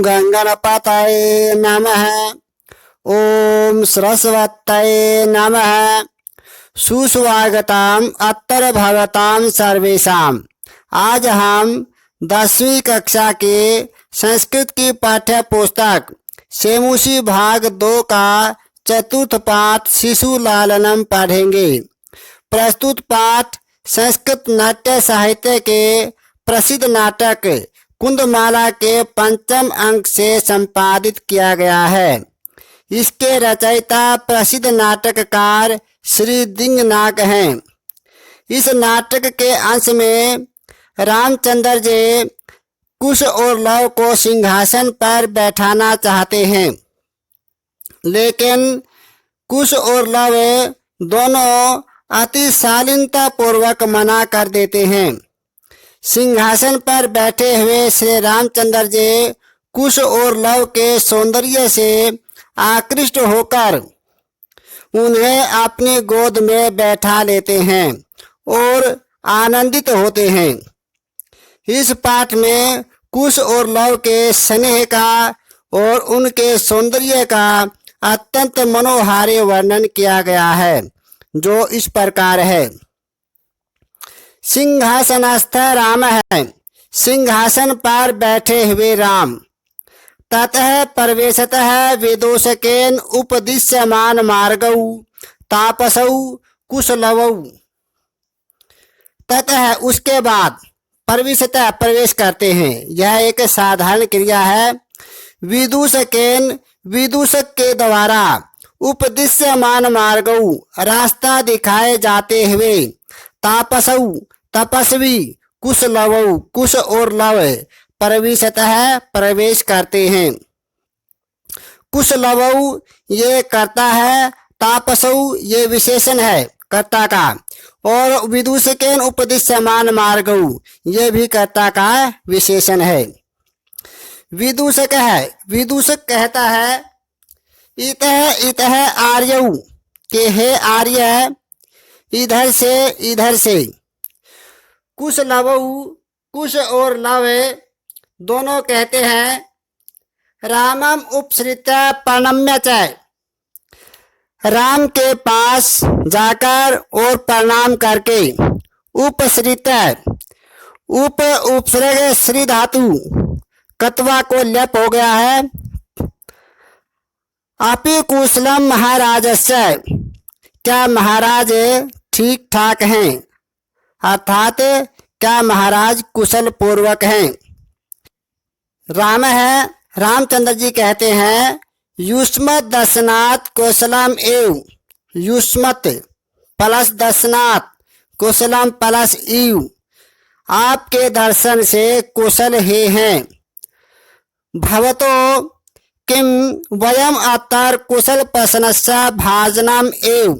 गंगणपतये नमः। ओम सरस्वत्यै नमः। सुस्वागतम अत्र भवतां सर्वेषां। आज हम 10वीं कक्षा के संस्कृत की पाठ्य पुस्तक सेमुसी भाग 2 का चतुर्थ पाठ शिशु लालनम पढ़ेंगे। प्रस्तुत पाठ संस्कृत नाट्य साहित्य के प्रसिद्ध नाटक कुंदमाला के 5th अंक से संपादित किया गया है। इसके रचयिता प्रसिद्ध नाटककार श्री दिंगनाग हैं। इस नाटक के अंश में रामचंद्र जी कुश और लव को सिंहासन पर बैठाना चाहते हैं, लेकिन कुश और लव दोनों अति शालीनता पूर्वक मना कर देते हैं। सिंहासन पर बैठे हुए श्री रामचंद्र जी कुश और लव के सौंदर्य से आकृष्ट होकर उन्हें अपनी गोद में बैठा लेते हैं और आनंदित होते हैं। इस पाठ में कुश और लव के स्नेह का और उनके सौंदर्य का अत्यंत मनोहारी वर्णन किया गया है, जो इस प्रकार है। सिंहासनस्थ राम है, सिंहासन पर बैठे हुए राम। ततः प्रवेशतः विदूषकेन उपदिश्यमान मार्गौ तापसौ कुशलवौ। ततः उसके बाद प्रवेशतः प्रवेश करते हैं, यह एक साधारण क्रिया है। विदूषकेन विदूषक के द्वारा, उपदिश्यमान मार्गौ रास्ता दिखाए जाते हुए, तापसौ तपस्वी, कुशलवौ कुश और लव प्रवेशतः प्रवेश करते हैं। कुशलवौ ये कर्ता है, तापसौ ये विशेषण है कर्ता का, और विदूषकेन उपदिश्यमान मार्गौ ये भी कर्ता का विशेषण है। विदूषक है, विदूषक कहता है इतः इतः आर्यौ के हे आर्य, इधर से। कुश लवौ कुश और लव दोनों कहते हैं रामम उपसृत्य प्रणम्य च। राम के पास जाकर और प्रणाम करके, उपसृत्य उपसर्ग श्री धातु कत्वा को लप हो गया है। अपि कुशलम महाराजस्य, क्या महाराज ठीक ठाक हैं, अर्थात क्या महाराज कुशल पूर्वक हैं। राम है, रामचंद्र जी कहते हैं युष्मत दर्शनात् कुशलम एव। युष्मत प्लस दर्शनात् कुशलम प्लस इव, आपके दर्शन से कुशल ही हैं। भवतो किम वयम अत्र कुशल प्रश्नस्य भाजनम एव।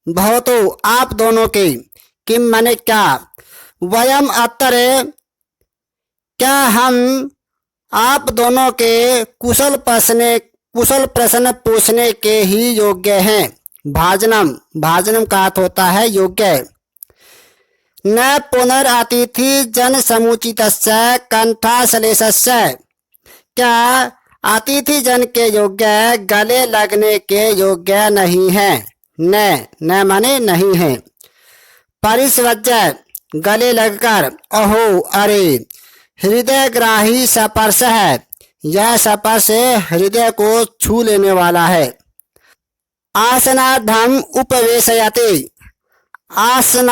भवतो आप दोनों के, किम माने क्या, वयम अत्र क्या हम आप दोनों के कुशल प्रश्न पूछने के ही योग्य हैं। भाजनम, भाजनम का अर्थ होता है योग्य। न पुनरतिथि जन समुचितस्य कंठाश्लेषस्य, क्या अतिथि जन के योग्य गले लगने के योग्य नहीं है। न माने नहीं है। परिस्वज्य गले लगकर, अहो अरे। हृदय ग्राही स्पर्श है, यह स्पर्श हृदय को छू लेने वाला है। आसनार्धम उपवेशयते, आसन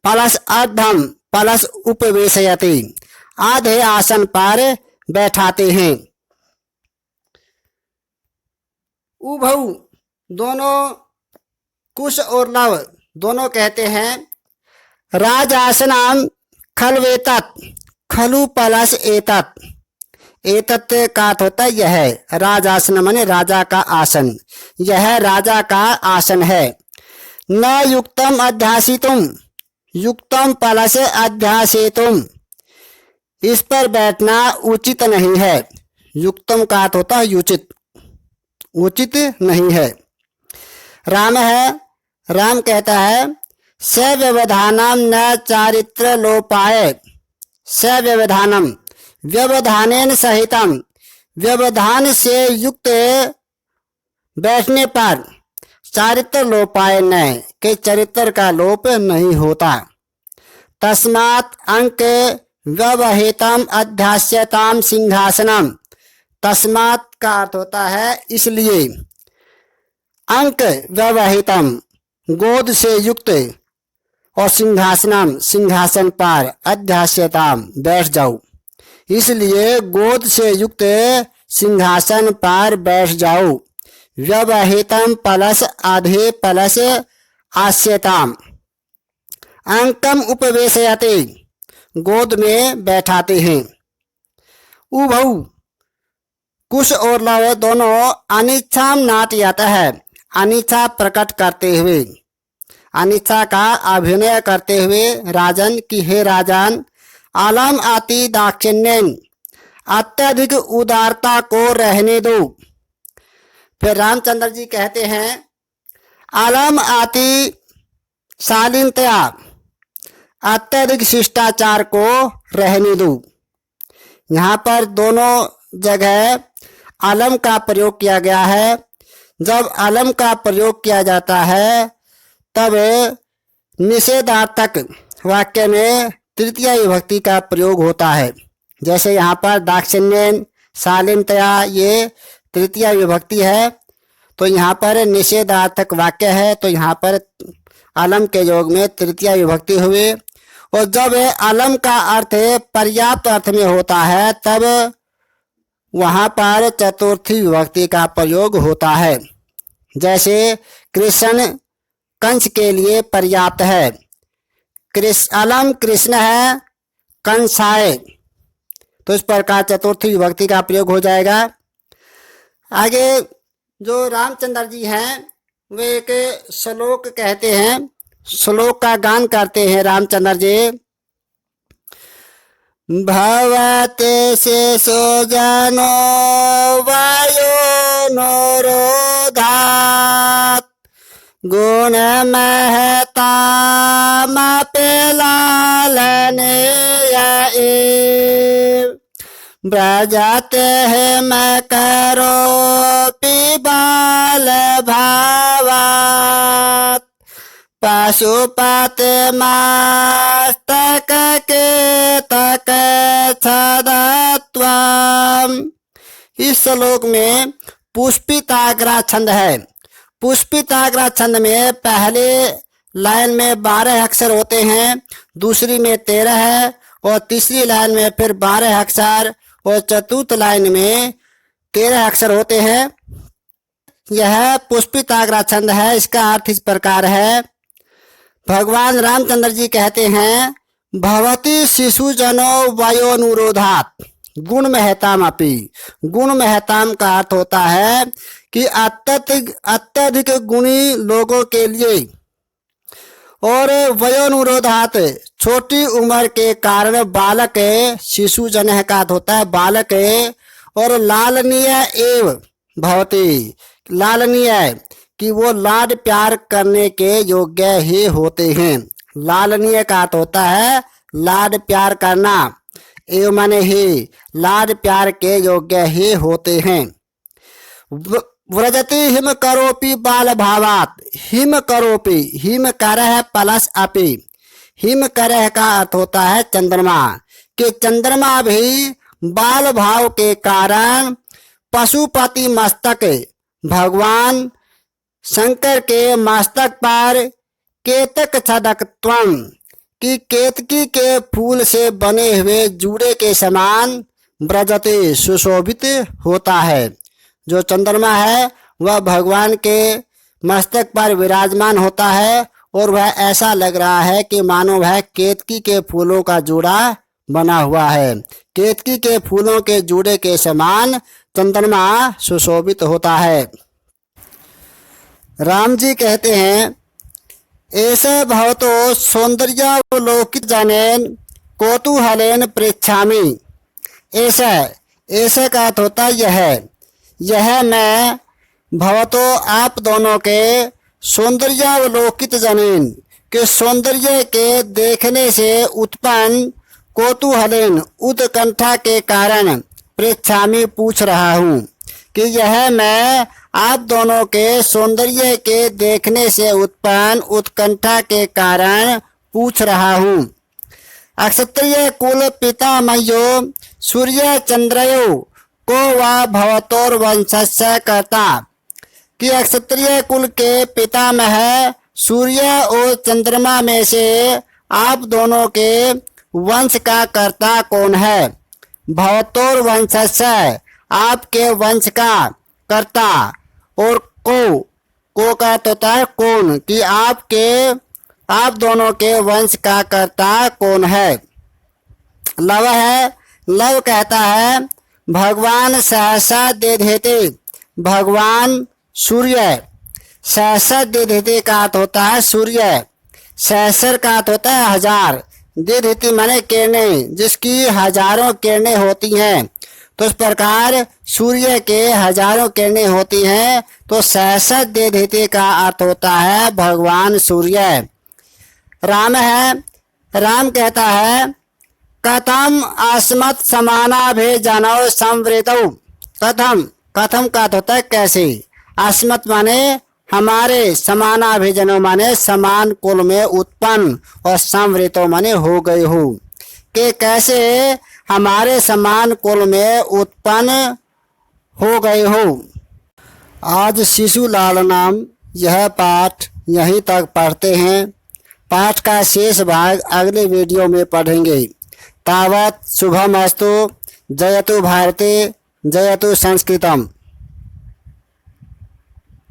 प्लस अर्धम प्लस उपवेशयते, आधे आसन पर बैठाते हैं। उभौ दोनों कुश और लव दोनों कहते हैं राजासनम खलवेतत, खलु प्लस एतत। एतत का अर्थ होता है यह। राजासन माने राजा का आसन, यह राजा का आसन है। न युक्तम अध्यासितुम, युक्तम प्लस अध्यासेतुम, इस पर बैठना उचित नहीं है। युक्तम का अर्थ होता है उचित, उचित नहीं है। राम है, राम कहता है सव्यवधानम न चारित्र लोपाय। सव्यवधानम व्यवधानेन सहितम, व्यवधान से युक्त बैठने पर चारित्र लोपाय न, के चरित्र का लोप नहीं होता। तस्मात् अंक व्यवहितम अध्यास्यताम सिंहासनम, तस्मात् का अर्थ होता है इसलिए, अंक व्यवहितम गोद से युक्त, और सिंहासनम सिंहासन पर, अध्यास्यताम बैठ जाओ, इसलिए गोद से युक्त सिंहासन पर बैठ जाओ। व्यवहितम प्लस आधे प्लस आस्यताम, अंकम उपवेशयते, गोद में बैठाते हैं। उभौ, कुश और लव दोनों अनिच्छाम नाटयतः है, अनिच्छा प्रकट करते हुए, अनिच्छा का अभिनय करते हुए राजन की हे राजन, आलम आति दाक्षिण्यन, अत्यधिक उदारता को रहने दो। फिर रामचंद्र जी कहते हैं आलम आति शालीनतया, अत्यधिक शिष्टाचार को रहने दो। यहाँ पर दोनों जगह आलम का प्रयोग किया गया है। जब आलम का प्रयोग किया जाता है तब निषेधार्थक वाक्य में तृतीया विभक्ति का प्रयोग होता है। जैसे यहाँ पर दाक्षिण्यन, शालीनतया ये तृतीया विभक्ति है, तो यहाँ पर निषेधार्थक वाक्य है, तो यहाँ पर आलम के योग में तृतीया विभक्ति हुई। और जब आलम का अर्थ पर्याप्त अर्थ में होता है तब वहाँ पर चतुर्थी विभक्ति का प्रयोग होता है। जैसे कृष्ण कंस के लिए पर्याप्त है, अलम कृष्ण है कंसाय, तो इस प्रकार चतुर्थी विभक्ति का प्रयोग हो जाएगा। आगे जो रामचंद्र जी हैं वे एक श्लोक कहते हैं, श्लोक का गान करते हैं रामचंद्र जी। भवते से सोजनो वायो नोरोधात, गुण महता मपेलालने ब्रजते है मैं करो पिबाल भावात, पशुपत मस्तक के तक छदत्वम। इस श्लोक में पुष्पिताग्रा छंद है। पुष्पिताग्रा छंद में पहले लाइन में 12 अक्षर होते हैं, दूसरी में 13 है, और तीसरी लाइन में फिर 12 अक्षर, और चतुर्थ लाइन में 13 अक्षर होते हैं। यह पुष्पिताग्रा छंद है। इसका अर्थ इस प्रकार है। भगवान रामचंद्र जी कहते हैं भवती शिशु जनो वयोनुरोधात गुण महताम अपि। गुण महताम का अर्थ होता है कि अत्यधिक गुणी लोगों के लिए, और वयोनुरोधात छोटी उम्र के कारण बालक, शिशु जन का अर्थ होता है बालक, और लालनीय एव भवती, लालनीय कि वो लाड प्यार करने के योग्य ही होते हैं। लालनीय का अर्थ होता है लाड प्यार करना, एव माने ही लाड प्यार के योग्य ही होते हैं। व्रजति हिम करोपि बाल भावात, हिम करोपि, हिम करह प्लस अपि, हिम करह का अर्थ होता है चंद्रमा, कि चंद्रमा भी बाल भाव के कारण पशुपति मस्तक, भगवान शंकर के मस्तक पर केतक छदकत्वम, कि केतकी के फूल से बने हुए जूड़े के समान ब्रजते सुशोभित होता है। जो चंद्रमा है वह भगवान के मस्तक पर विराजमान होता है, और वह ऐसा लग रहा है कि मानो वह केतकी के फूलों का जूड़ा बना हुआ है। केतकी के फूलों के जूड़े के समान चंद्रमा सुशोभित होता है। राम जी कहते हैं ऐसे भवतो सौंदर्यावलोकित जनेन कौतूहलेन पृच्छामि। ऐसा, ऐसे का अर्थ होता यह मैं भवतो आप दोनों के सौंदर्यावलोकित जनेन के सौंदर्य के देखने से उत्पन्न कौतूहलेन उत्कंठा के कारण पृच्छामि पूछ रहा हूँ कि यह मैं आप दोनों के सौंदर्य के देखने से उत्पन्न उत्कंठा के कारण पूछ रहा हूँ। अक्षत्रिय कुल पितामह्यो सूर्य चंद्रयो को वा भवतोर वंशस्य कहता कि क्षत्रिय कुल के पितामह सूर्य और चंद्रमा में से आप दोनों के वंश का कर्ता कौन है। भवतोर वंशस्य आपके वंश का कर्ता, और को का तोता है कौन, कि आप दोनों के वंश का कर्ता कौन है। लव है, लव कहता है भगवान सहसा दे देते, भगवान सूर्य। सहस्र दे देते का अर्थ होता है सूर्य, सहस्र का अर्थ होता है हजार, दे देती माने किरणें, जिसकी हजारों किरणें होती हैं। तो इस प्रकार सूर्य के हजारों किरणें होती हैं, तो सहस्र दे देते का अर्थ होता है भगवान सूर्य। राम है, राम कहता है कथम अस्मत् समानाभिजनौ संवृतौ। कथम, कथम का अर्थ होता है कैसे। अस्मत् माने हमारे, समानाभिजनौ माने समान कुल में उत्पन्न, और संवृतौ माने हो गए हो, कि कैसे हमारे समान कुल में उत्पन्न हो गए हो। आज शिशुलाल नाम यह पाठ यहीं तक पढ़ते हैं। पाठ का शेष भाग अगले वीडियो में पढ़ेंगे। तावत् शुभमस्तु। जयतु भारती, जयतु संस्कृतम।